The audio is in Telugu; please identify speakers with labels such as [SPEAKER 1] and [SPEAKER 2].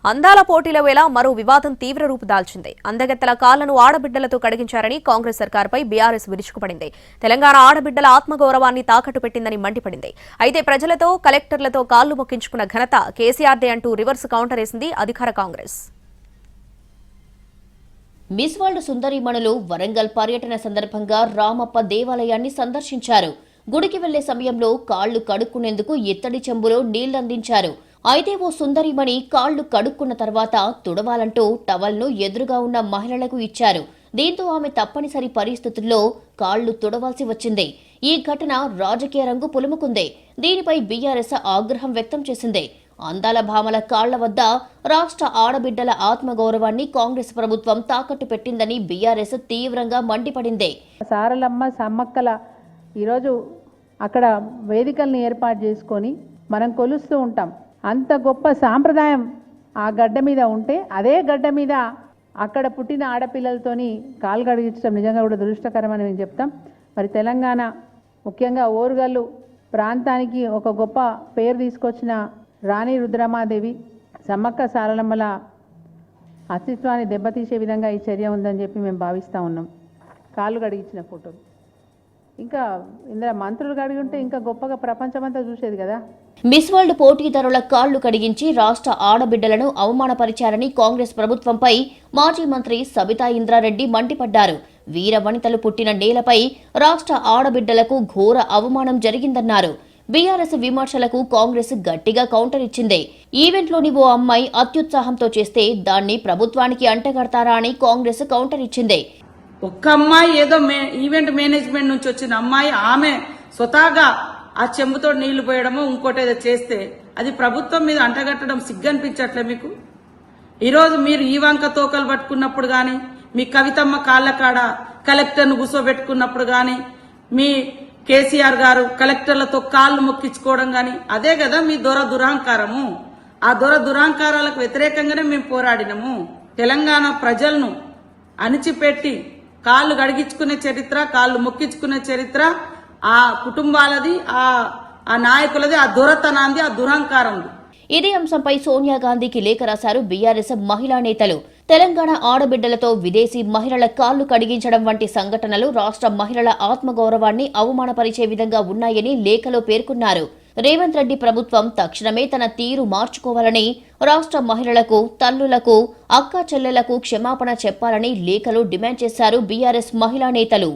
[SPEAKER 1] అందాల పోటీల వేళ మరో వివాదం తీవ్ర రూపు దాల్చింది. అందగత్తెల కాళ్లను ఆడబిడ్డలతో కడిగించారని కాంగ్రెస్ సర్కార్పై బీఆర్ఎస్ విరుచుకుపడింది. తెలంగాణ ఆడబిడ్డల ఆత్మగౌరవాన్ని తాకట్టు పెట్టిందని మండిపడింది. అయితే ప్రజలతో కలెక్టర్లతో కాళ్లు మొక్కించుకున్న ఘనత కేసీఆర్దే అంటూ రివర్స్ కౌంటర్ వేసింది అధికార కాంగ్రెస్.
[SPEAKER 2] మిస్ వరల్డ్ సుందరీమణులు వరంగల్ పర్యటన సందర్భంగా రామప్ప దేవాలయాన్ని సందర్శించారు. గుడికి వెళ్లే సమయంలో కాళ్లు కడుక్కునేందుకు ఇత్తడి చెంబులో నీళ్లందించారు. అయితే ఓ సుందరీమణి కాళ్లు కడుక్కున్న తర్వాత తుడవాలంటూ టవల్ను ఎదురుగా ఉన్న మహిళలకు ఇచ్చారు. దీంతో ఆమె తప్పనిసరి పరిస్థితుల్లో కాళ్లు తుడవాల్సి వచ్చింది. ఈ ఘటన రాజకీయ రంగు పులుముకుంది. దీనిపై బీఆర్ఎస్ ఆగ్రహం వ్యక్తం చేసింది. అందాల భామల కాళ్ల వద్ద రాష్ట్ర ఆడబిడ్డల ఆత్మగౌరవాన్ని కాంగ్రెస్ ప్రభుత్వం తాకట్టు పెట్టిందని బీఆర్ఎస్ తీవ్రంగా మండిపడింది.
[SPEAKER 3] సారలమ్మ సమ్మక్కల ఈరోజు అక్కడ వేదికల్ని ఏర్పాటు చేసుకొని మనం కొలుస్తూ ఉంటాం. అంత గొప్ప సాంప్రదాయం ఆ గడ్డ మీద ఉంటే అదే గడ్డ మీద అక్కడ పుట్టిన ఆడపిల్లలతోని కాలు కడిగించడం నిజంగా కూడా దురదృష్టకరమని మేము చెప్తాం. మరి తెలంగాణ ముఖ్యంగా ఓరుగల్లు ప్రాంతానికి ఒక గొప్ప పేరు తీసుకొచ్చిన రాణి రుద్రమాదేవి సమ్మక్క సారలమ్మల అస్తిత్వాన్ని దెబ్బతీసే విధంగా ఈ చర్య ఉందని చెప్పి మేము భావిస్తూ ఉన్నాం. కాళ్ళు కడిగించిన ఫోటోలు ఇంకా ఇందులో మంత్రులు కడిగి ఉంటే ఇంకా గొప్పగా ప్రపంచమంతా చూసేది కదా.
[SPEAKER 2] మిస్ వరల్డ్ పోటీదారుల కాళ్లు కడిగించి రాష్ట్ర ఆడబిడ్డలను అవమానపరిచారని కాంగ్రెస్ ప్రభుత్వంపై మాజీ మంత్రి సబితా ఇంద్రారెడ్డి మండిపడ్డారు. వీర వనితలు పుట్టిన నేలపై రాష్ట్ర ఆడబిడ్డలకు ఘోర అవమానం జరిగిందన్నారు. బీఆర్ఎస్ విమర్శలకు కాంగ్రెస్ గట్టిగా కౌంటర్ ఇచ్చింది. ఈవెంట్లోని ఓ అమ్మాయి అత్యుత్సాహంతో చేస్తే దాన్ని ప్రభుత్వానికి అంటగడతారా అని కాంగ్రెస్ కౌంటర్ ఇచ్చింది.
[SPEAKER 4] ఒక్క అమ్మాయి ఏదో ఈవెంట్ మేనేజ్మెంట్ నుంచి వచ్చిన అమ్మాయి ఆమె స్వతహాగా ఆ చెంబుతో నీళ్లు పోయడమో ఇంకోటి ఏదో చేస్తే అది ప్రభుత్వం మీద అంటగట్టడం సిగ్గనిపించట్లే మీకు? ఈరోజు మీరు ఈ వంక తోకలు పట్టుకున్నప్పుడు గాని, మీ కవితమ్మ కాళ్ల కాడ కలెక్టర్ను కూర్చోబెట్టుకున్నప్పుడు గాని, మీ కేసీఆర్ గారు కలెక్టర్లతో కాళ్లు మొక్కించుకోవడం గాని, అదే కదా మీ దురహంకారము. ఆ దురహంకారాలకు వ్యతిరేకంగానే మేము పోరాడినము. తెలంగాణ ప్రజలను అణిచిపెట్టి కాళ్ళు గడిగించుకునే చరిత్ర, కాళ్ళు మొక్కించుకునే చరిత్ర ఆ కుటుంబాలది, ఆ నాయకులది, ఆ దురతనాంది, ఆ దురహంకారంది.
[SPEAKER 2] ఇదే అంశంపై సోనియా గాంధీకి లేఖ రాశారు బీఆర్ఎస్ మహిళా నేతలు. తెలంగాణ ఆడబిడ్డలతో విదేశీ మహిళల కాళ్లు కడిగించడం వంటి సంఘటనలు రాష్ట్ర మహిళల ఆత్మగౌరవాన్ని అవమానపరిచే విధంగా ఉన్నాయని లేఖలో పేర్కొన్నారు. రేవంత్ రెడ్డి ప్రభుత్వం తక్షణమే తన తీరు మార్చుకోవాలని, రాష్ట్ర మహిళలకు, తల్లులకు, అక్క చెల్లెలకు క్షమాపణ చెప్పాలని లేఖలో డిమాండ్ చేశారు బీఆర్ఎస్ మహిళా నేతలు.